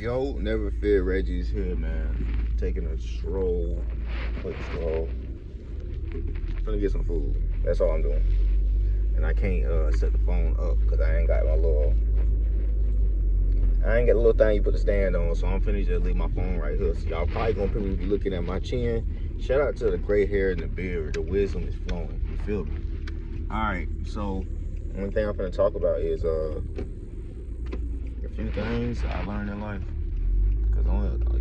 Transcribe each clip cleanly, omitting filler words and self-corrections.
Yo, never fear, Reggie's here, man. Taking a stroll, quick stroll. Finna get some food. That's all I'm doing. And I can't set the phone up because I ain't got the little thing you put the stand on, so I'm finna just leave my phone right here. So y'all probably gonna probably be looking at my chin. Shout out to the gray hair and the beard. The wisdom is flowing. You feel me? Alright, so one thing I'm finna talk about is a few things I learned in life. Cause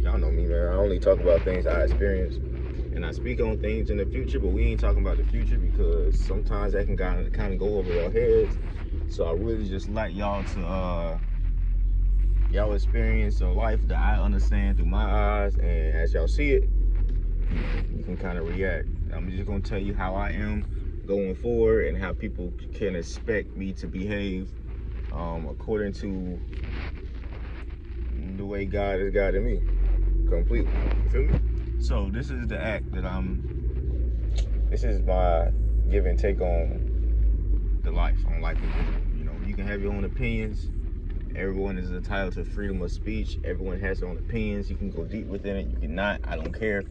y'all know me, man. I only talk about things I experienced, and I speak on things in the future. But we ain't talking about the future because sometimes that can kind of go over your heads. So I really just like y'all to y'all experience a life that I understand through my eyes, and as y'all see it, you can kind of react. I'm just gonna tell you how I am going forward and how people can expect me to behave according to the way God has guided me completely. You feel me? So this is the act that this is my give and take on life in general. You know, you can have your own opinions. Everyone is entitled to freedom of speech. Everyone has their own opinions. You can go deep within it. You cannot. I don't care.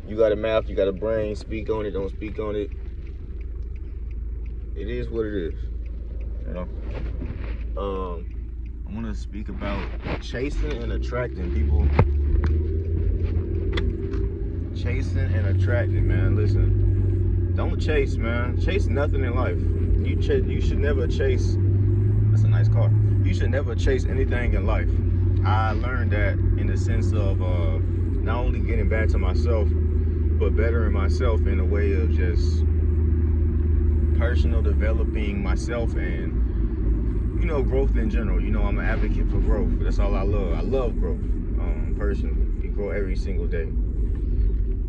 You got a mouth. You got a brain. Speak on it. Don't speak on it. It is what it is. You know. I want to speak about chasing and attracting people. Chasing and attracting, man. Listen, don't chase, man. Chase nothing in life. You should never chase. That's a nice car. You should never chase anything in life. I learned that in the sense of not only getting back to myself, but bettering myself in a way of just personal developing myself and, you know, growth in general. You know, I'm an advocate for growth. That's all I love. I love growth. Personally, you grow every single day.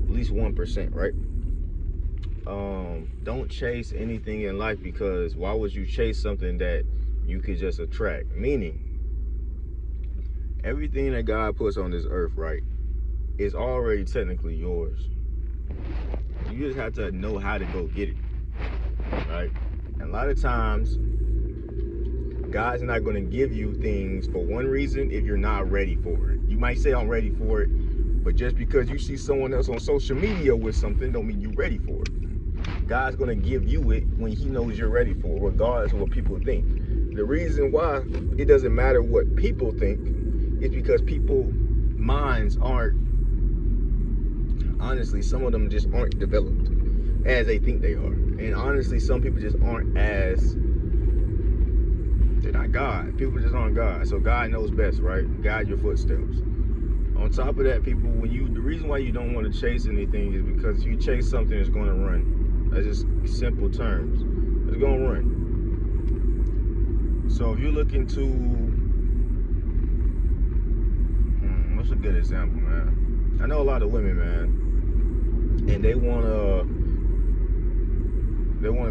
At least 1%, right? Don't chase anything in life, because why would you chase something that you could just attract? Meaning, everything that God puts on this earth, right, is already technically yours. You just have to know how to go get it, right? And a lot of times, God's not going to give you things for one reason if you're not ready for it. You might say, I'm ready for it, but just because you see someone else on social media with something don't mean you're ready for it. God's going to give you it when he knows you're ready for it, regardless of what people think. The reason why it doesn't matter what people think is because people's minds aren't, honestly, some of them just aren't developed as they think they are. And honestly, some people just aren't they're not God. People just aren't God. So God knows best, right? Guide your footsteps. On top of that, people, the reason why you don't want to chase anything is because if you chase something, it's going to run. That's just simple terms. It's going to run. So if you're looking to, what's a good example, man? I know a lot of women, man, and they want a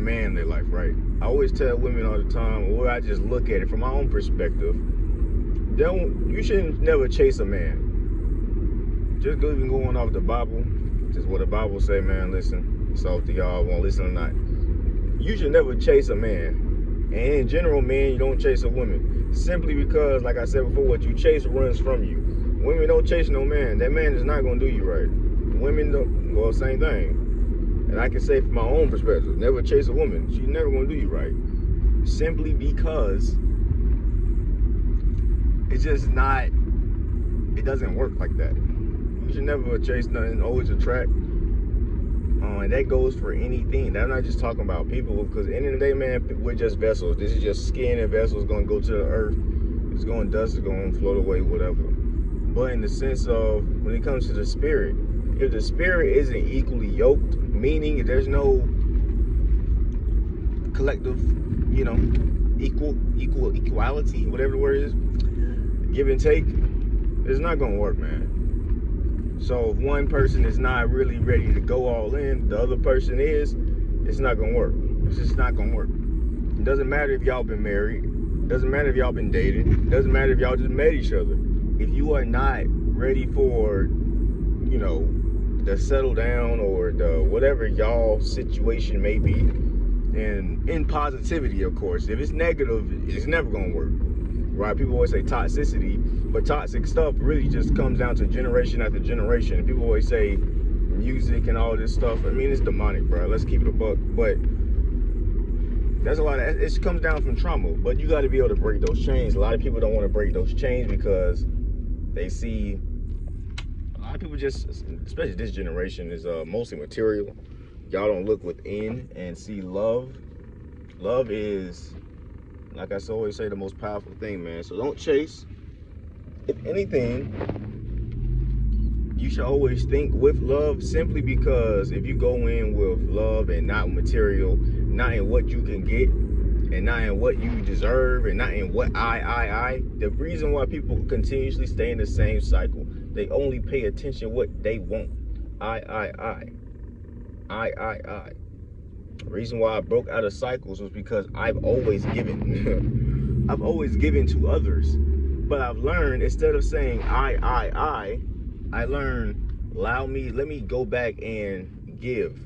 man in their life, right? I always tell women all the time, or I just look at it from my own perspective, you shouldn't never chase a man. Just even going off the Bible, just what the Bible say, man. Listen, it's up to y'all, won't listen or not. You should never chase a man. And in general, man, you don't chase a woman. Simply because, like I said before, what you chase runs from you. Women don't chase no man. That man is not going to do you right. Women don't, well, same thing. And I can say from my own perspective, never chase a woman. She's never going to do you right. Simply because it's just not, it doesn't work like that. You should never chase nothing, always attract. And that goes for anything. I'm not just talking about people, because at the end of the day, man, we're just vessels. This is just skin and vessels going to go to the earth. It's going to dust, it's going to float away, whatever. But in the sense of, when it comes to the spirit, if the spirit isn't equally yoked, meaning if there's no collective, you know, equality, whatever the word is, give and take, it's not going to work, man. So if one person is not really ready to go all in, the other person is, it's not going to work. It's just not going to work. It doesn't matter if y'all been married. It doesn't matter if y'all been dating. It doesn't matter if y'all just met each other. If you are not ready for, you know, the settle down or the whatever y'all situation may be, and in positivity, of course. If it's negative, it's never going to work. right? People always say toxicity, but toxic stuff really just comes down to generation after generation. And people always say music and all this stuff. I mean, it's demonic, bro. Let's keep it a buck. But that's a lot of, it comes down from trauma. But you got to be able to break those chains. A lot of people don't want to break those chains because they see, a lot of people just, especially this generation, is mostly material. Y'all don't look within and see love. Love is, like I always say, the most powerful thing, man. So don't chase. If anything, you should always think with love, simply because if you go in with love and not material, not in what you can get, and not in what you deserve, and not in what the reason why people continuously stay in the same cycle, they only pay attention what they want. I. The reason why I broke out of cycles was because I've always given. I've always given to others. But I've learned, instead of saying I learned, let me go back and give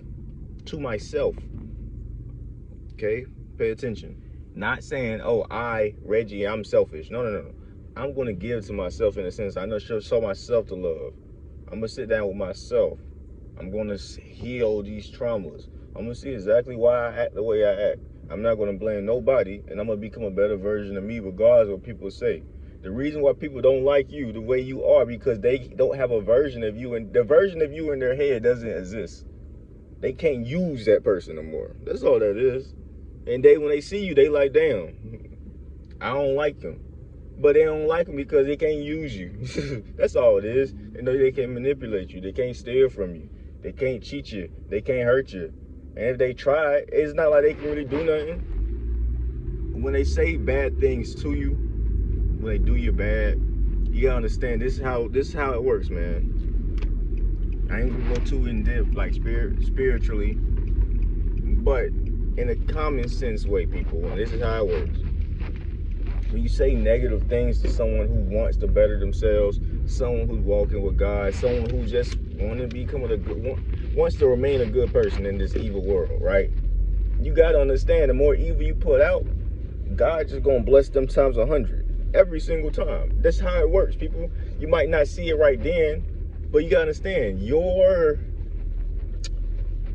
to myself. Okay? Pay attention. Not saying, oh, Reggie, I'm selfish. No. I'm going to give to myself in a sense. I know, show myself the love. I'm going to sit down with myself. I'm going to heal these traumas. I'm going to see exactly why I act the way I act. I'm not going to blame nobody, and I'm going to become a better version of me regardless of what people say. The reason why people don't like you the way you are, because they don't have a version of you, and the version of you in their head doesn't exist. They can't use that person no more. That's all that is. And when they see you, they like, damn, I don't like them. But they don't like them because they can't use you. That's all it is. They know they can't manipulate you. They can't steal from you. They can't cheat you. They can't hurt you. And if they try, it's not like they can really do nothing. When they say bad things to you, when they do you bad, you gotta understand this is how it works, man. I ain't gonna go too in depth like spiritually, but in a common sense way, people. This is how it works. When you say negative things to someone who wants to better themselves, someone who's walking with God, someone who just wants to remain a good person in this evil world, right? You gotta understand, the more evil you put out, God just gonna bless them times 100 every single time. That's how it works, people. You might not see it right then, but you gotta understand your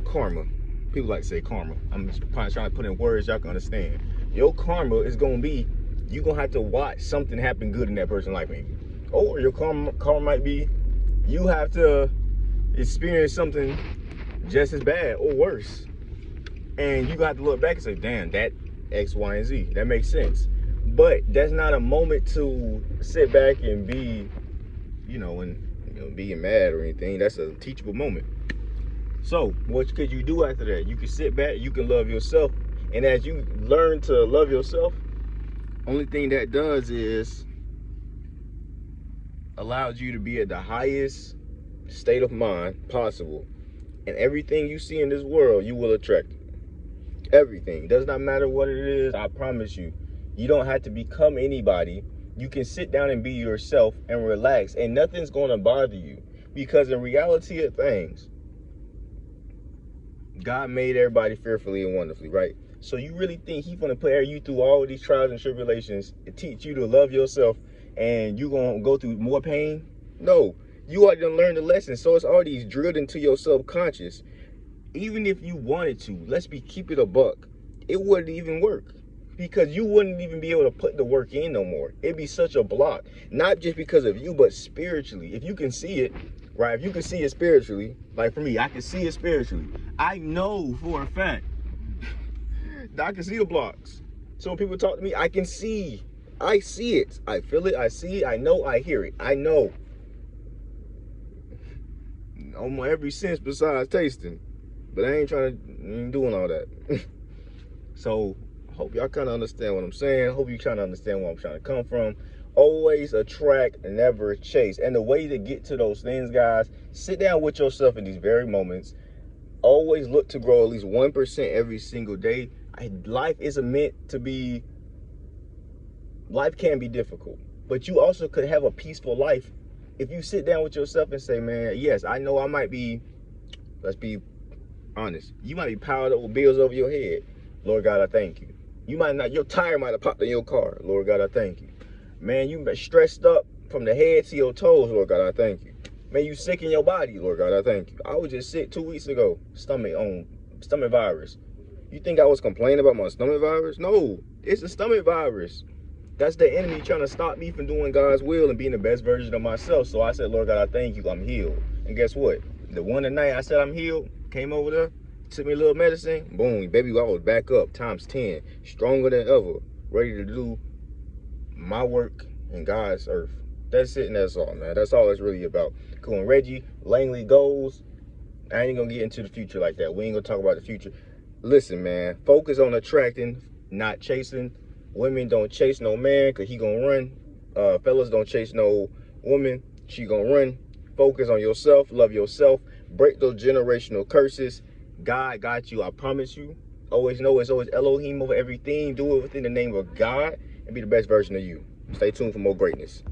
karma. People like to say karma. I'm just trying to put in words y'all can understand. Your karma is gonna be, you're gonna have to watch something happen good in that person's life, maybe. Or your karma might be, you have to experience something just as bad or worse. And you got to look back and say, damn, that X, Y, and Z. That makes sense. But that's not a moment to sit back and be, being mad or anything. That's a teachable moment. So what could you do after that? You can sit back, you can love yourself. And as you learn to love yourself, only thing that does is allows you to be at the highest state of mind possible. And everything you see in this world, you will attract. Everything. Does not matter what it is, I promise you. You don't have to become anybody. You can sit down and be yourself and relax, and nothing's going to bother you. Because in reality of things, God made everybody fearfully and wonderfully, right? So you really think he's going to put you through all of these trials and tribulations to teach you to love yourself, and you're going to go through more pain? No. You already done learned the lesson, so it's already drilled into your subconscious. Even if you wanted to, keep it a buck, it wouldn't even work. Because you wouldn't even be able to put the work in no more. It'd be such a block. Not just because of you, but spiritually. If you can see it, right? If you can see it spiritually, like for me, I can see it spiritually. I know for a fact that I can see the blocks. So when people talk to me, I can see. I see it. I feel it. I see it. I know. I hear it. I know. On my every sense besides tasting. But I ain't doing all that. So, hope y'all kind of understand what I'm saying. Hope you trying to understand where I'm trying to come from. Always attract, never chase. And the way to get to those things, guys, sit down with yourself in these very moments. Always look to grow at least 1% every single day. Life isn't meant to be, life can be difficult. But you also could have a peaceful life if you sit down with yourself and say, man, yes, I know I might be, let's be honest, you might be piled up with bills over your head. Lord God, I thank you. You might not, your tire might have popped in your car. Lord God, I thank you. Man, you been stressed up from the head to your toes, Lord God, I thank you. Man, you sick in your body, Lord God, I thank you. I was just sick 2 weeks ago, stomach virus. You think I was complaining about my stomach virus? No, it's a stomach virus. That's the enemy trying to stop me from doing God's will and being the best version of myself. So I said, Lord God, I thank you, I'm healed. And guess what? The one night I said I'm healed, came over there, took me a little medicine, boom, baby, I was back up times 10, stronger than ever, ready to do my work in God's earth. That's it and that's all, man. That's all it's really about. Cool. And Reggie, Langley goals. I ain't gonna get into the future like that. We ain't gonna talk about the future. Listen, man, focus on attracting, not chasing. Women don't chase no man because he gonna run. Fellas don't chase no woman, she gonna run. Focus on yourself, love yourself, break those generational curses. God got you, I promise you. Always know it's always Elohim over everything. Do it within the name of God and be the best version of you. Stay tuned for more greatness.